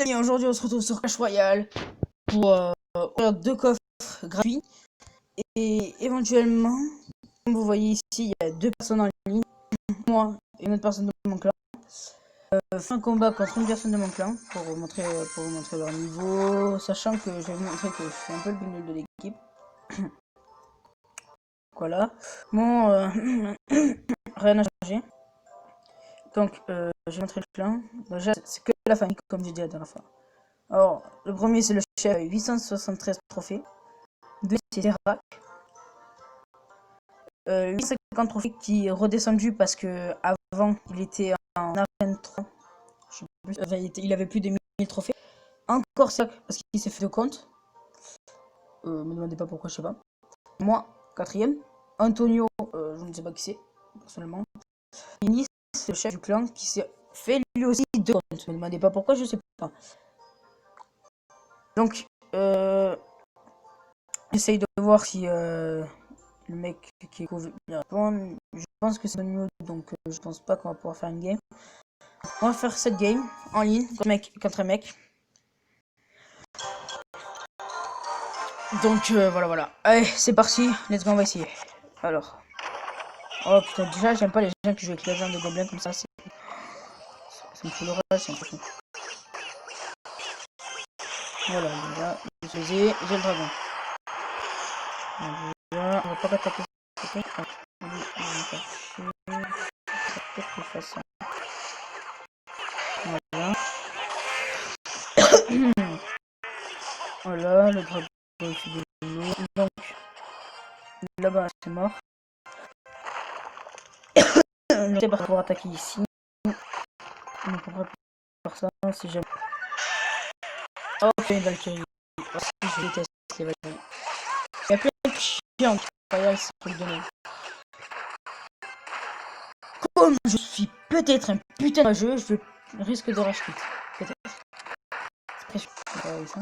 Les amis, aujourd'hui on se retrouve sur Clash Royale pour ouvrir 2 coffres gratuits. Et éventuellement, comme vous voyez ici, il y a 2 personnes en ligne, moi et une autre personne de mon clan. Fin combat contre une personne de mon clan pour vous montrer leur niveau, sachant que je vais vous montrer que je suis un peu le plus nul de l'équipe. Voilà. Bon, rien n'a changé. Donc, je vais montrer le clan. Déjà, c'est que la famille, comme j'ai dit la dernière fois. Alors, le premier, c'est le chef, 873 trophées. Deux, c'est Terak. 850 trophées qui est redescendu parce que avant, il était en A23. Je sais plus, il avait plus de 1000 trophées. Encore ça, parce qu'il s'est fait de compte. Me demandez pas pourquoi, je sais pas. Moi, quatrième. Antonio, je ne sais pas qui c'est, personnellement. Inis, c'est le chef du clan qui s'est fait lui aussi de compte. Me demandez pas pourquoi, je sais pas. Donc, j'essaye de voir si le mec qui est Covid répond. Je pense que c'est mieux, donc je pense pas qu'on va pouvoir faire une game. On va faire cette game en ligne contre un mec. Donc voilà. Allez, c'est parti. Let's go, on va essayer. Alors. Oh putain, déjà j'aime pas les gens qui jouent avec les gens de gobelins comme ça. Ça me fout le rage, c'est impossible. Voilà, déjà, j'ai le dragon. Voilà, on va pas attaquer. On va peut-être plus facile. Voilà. Voilà, le dragon il fait de l'eau. Donc, là-bas, c'est mort. Je sais pas pour attaquer ici. On ne comprend pas faire ça si jamais. Oh, une Valkyrie. Oh, je déteste les Valkyries. Il y a plein de chiens qui royal, c'est truc de merde. Comme je suis peut-être un putain de jeu, je risque de racheter. Peut-être. C'est précieux. Ça.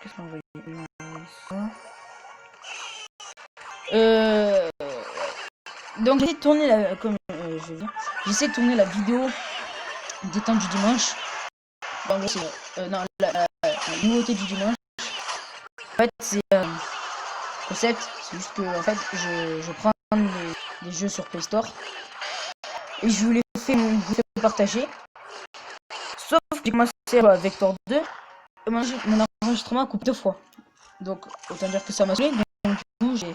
Qu'est-ce qu'on va ça. Donc j'essaie de tourner la j'essaie de tourner la vidéo des temps du dimanche. Donc c'est non la nouveauté du dimanche. En fait c'est concept, c'est juste que en fait je prends des jeux sur Play Store et je vous les fais partager. Sauf que j'ai commencé à Vector 2 et mon enregistrement coupe 2 fois. Donc autant dire que ça m'a saoulé. Donc du coup je vais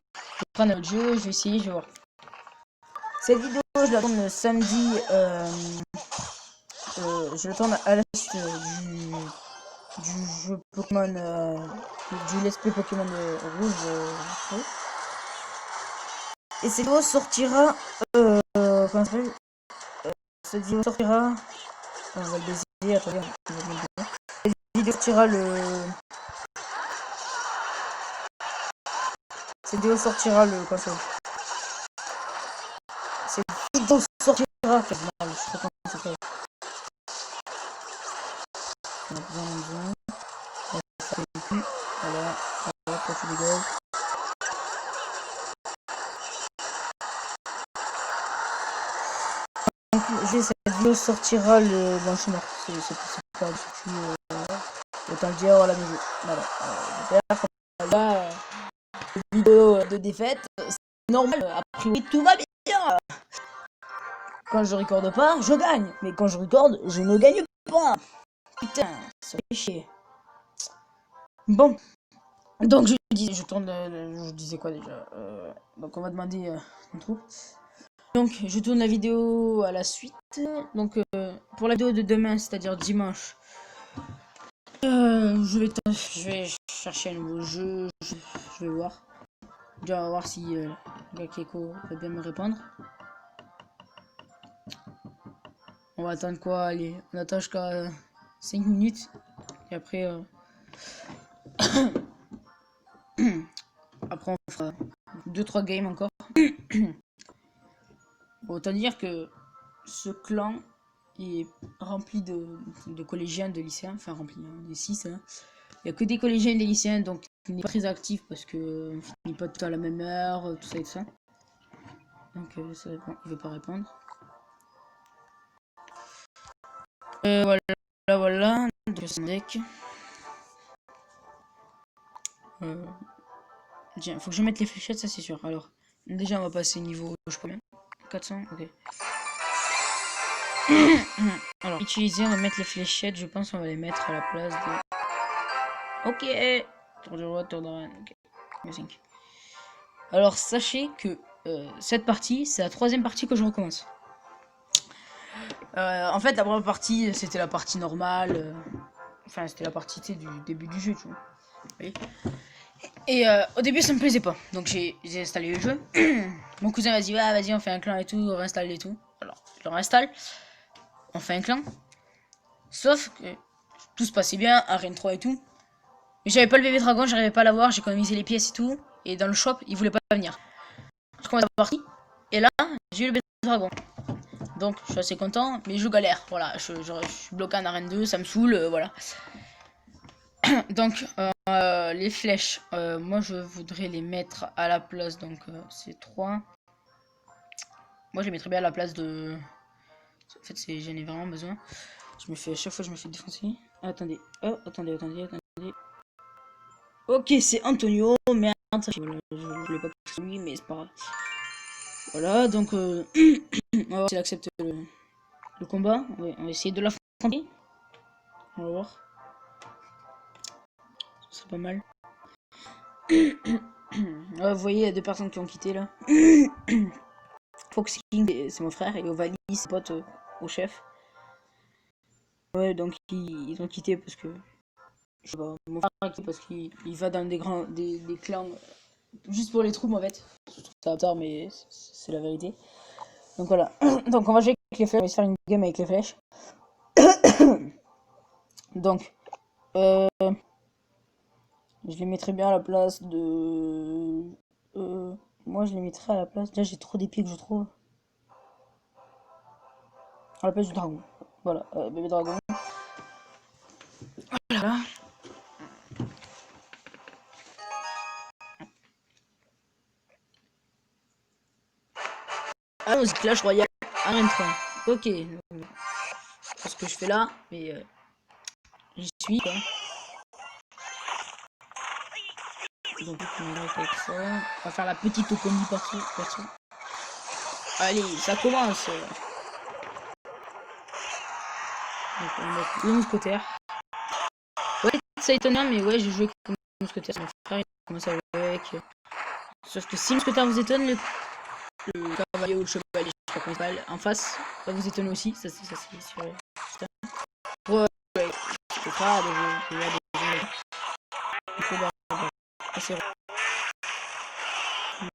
prendre un autre jeu, je vais essayer, je vais voir. Cette vidéo je la tourne le samedi, je la tourne à la suite du jeu Pokémon, du let's play Pokémon rouge. Et cette vidéo sortira, comment ça s'appelle, cette vidéo sortira, on va le baiser, attendez, on va le baiser. Cette vidéo sortira cette vidéo sortira le, quoi ça. Cette vidéo sortira, non, je sais pas comment ça s'appelle. On a besoin. Voilà, quand tu dégages. Donc, cette vidéo sortira le. Bon, je suis mort, c'est pas autant le dire à la maison. Voilà. Là, vidéo de défaite, c'est normal, a priori tout va bien. Quand je recorde pas, je gagne. Mais quand je recorde, je ne gagne pas. Putain, ça fait chier. Bon. Donc je disais quoi déjà donc on va demander une troupe. Donc je tourne la vidéo à la suite. Donc pour la vidéo de demain, c'est-à-dire dimanche, je vais chercher un nouveau jeu. Je vais voir. Déjà on va voir si Gakeko va bien me répondre. On va attendre quoi? Allez, on attend jusqu'à 5 minutes. Et après après on fera 2-3 games encore. Autant dire que ce clan est rempli de collégiens, de lycéens, enfin rempli, des 6. Hein. Il n'y a que des collégiens et des lycéens, donc n'est pas très actif parce que on finit pas tout à la même heure, tout ça et tout ça. Donc ça répond, il veut pas répondre. Voilà. Donc c'est mon deck. Tiens, faut que je mette les fléchettes, ça c'est sûr. Alors, déjà on va passer niveau, je peux bien. 400, ok. Alors, utiliser, on va mettre les fléchettes, je pense on va les mettre à la place de... Ok. Tour du roi, tour de reine, ok. 5. Alors, sachez que cette partie, c'est la 3e partie que je recommence. En fait, la première partie, c'était la partie normale. Enfin, c'était la partie du début du jeu, tu vois. Oui. Et au début, ça me plaisait pas. Donc, j'ai installé le jeu. Mon cousin m'a dit, ouais, vas-y, on fait un clan et tout, on réinstalle et tout. Alors, je le réinstalle. On fait un clan. Sauf que tout se passait bien, Arène 3 et tout. Mais j'avais pas le bébé dragon, j'arrivais pas à l'avoir, j'ai économisé les pièces et tout. Et dans le shop, il voulait pas venir. Je commence la partie. Et là, j'ai eu le bébé dragon. Donc, je suis assez content, mais je galère. Voilà, je suis bloqué en arène 2, ça me saoule, voilà. Donc, les flèches, moi je voudrais les mettre à la place, donc c'est 3. Moi je les mettrais bien à la place de... En fait, j'en ai vraiment besoin. À chaque fois je me fais défoncer. Attendez, oh, attendez. Ok, c'est Antonio, merde. Voilà, je voulais pas que ce soit lui, mais c'est pas grave. Voilà, donc on va voir s'il accepte le combat. Ouais, on va essayer de l'affronter. On va voir. Ce serait pas mal. Ouais, vous voyez, il y a 2 personnes qui ont quitté là. Fox King, c'est mon frère, et Ovalis, c'est pote au chef. Ouais, donc ils ont quitté parce que... Je sais pas, mon frère a quitté parce qu'il va dans des clans juste pour les troupes en fait. Je trouve ça tard, mais c'est la vérité. Donc voilà. Donc on va jouer avec les flèches, on va se faire une game avec les flèches. Donc, je les mettrai bien à la place de... moi je les mettrai à la place... Là j'ai trop d'épées que je trouve. À la place du dragon. Voilà, bébé dragon. Voilà. Allons-y, Clash Royale, Arène 3. Ok. Je sais pas ce que je fais là, mais j'y suis quoi. Donc on va avec ça. On va faire la petite Okami perso. Allez, ça commence. Donc on va mettre le mousquetaire. Ouais, c'est étonnant, mais ouais, j'ai joué comme mousquetaire. Mon frère il a commencé avec. Sauf que si mousquetaire vous étonne, le cavalier ou le chevalier, je sais pas comment il s'appelle, en face, va vous étonner aussi. Ça c'est sûr. Ouais, c'est pas de voir des gens. Du coup, c'est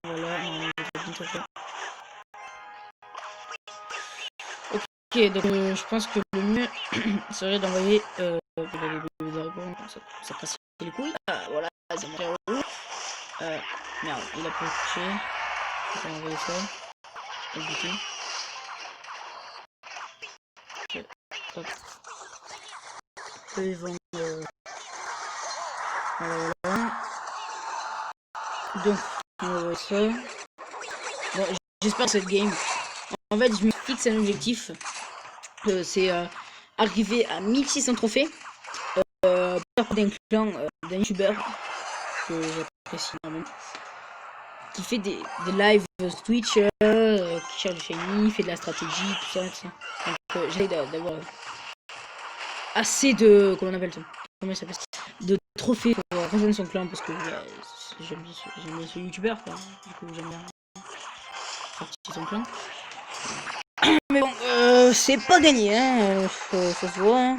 voilà, on va bientôt faire. Ok, donc je pense que le mieux serait d'envoyer les dragons, ça casse les couilles. Voilà, c'est mon frérot. Merde, il a pas touché. On va envoyer ça. On va buter. Ok, hop. Eux ils vont... voilà. Donc, on va envoyer ça. Bon, j'espère que cette game... En fait, je me fixe un objectif. C'est arriver à 1600 trophées. D'un clan, d'un youtubeur que j'apprécie énormément. Qui fait des lives sur Twitch, qui cherche du shiny, fait de la stratégie, tout ça. Donc j'essaie d'avoir assez de... Comment on appelle ça? Comment ça s'appelle? De trophées pour rejoindre son clan parce que j'aime bien ce youtubeur quoi. Du coup j'aime bien faire partie de son clan. Mais bon, c'est pas gagné hein, ça se voit hein.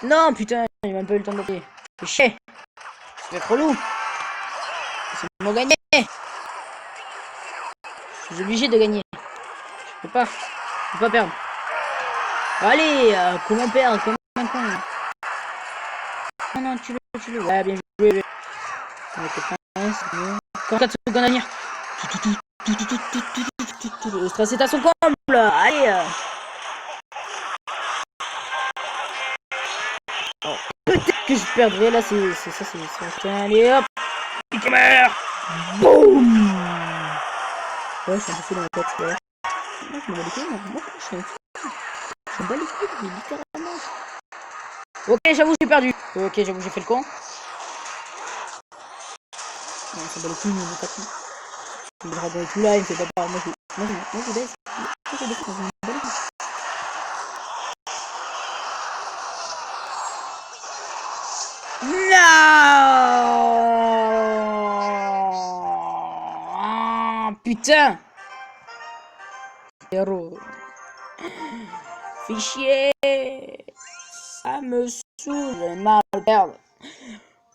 Non putain, il m'a même pas eu le temps de taper. C'est chier. C'est trop lourd. C'est mon gagné. Je suis obligé de gagner. Je peux pas perdre. Allez, comment perdre? Comment un con? Non, tu le. Ouais, bien joué. Quand 4 secondes à venir. Le stress est à son comble. Allez. Alors, peut-être que je je perdrai. Là, c'est ça, c'est... Allez, hop. Pique mère. Boum. Ouais, je suis un peu fou dans la tête, d'ailleurs. Moi, je me bats les couilles, moi, je suis un fou. Je me bats les couilles, mais littéralement. Ok, j'avoue, j'ai perdu. Ok, j'avoue, j'ai fait le con. Non, ça me bat les couilles, mais pas tout. Le dragon est tout là, il me fait pas peur. Moi, je baisse. Moi, je baisse. Non. Putain. Héros. Fichier. Ça me saoule, j'en ai marre de perdre.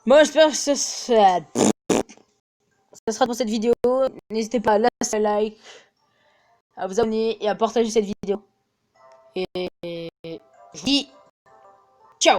Bon, j'espère que ça sera pour cette vidéo. N'hésitez pas à lâcher un like, à vous abonner et à partager cette vidéo. Et je vous dis ciao.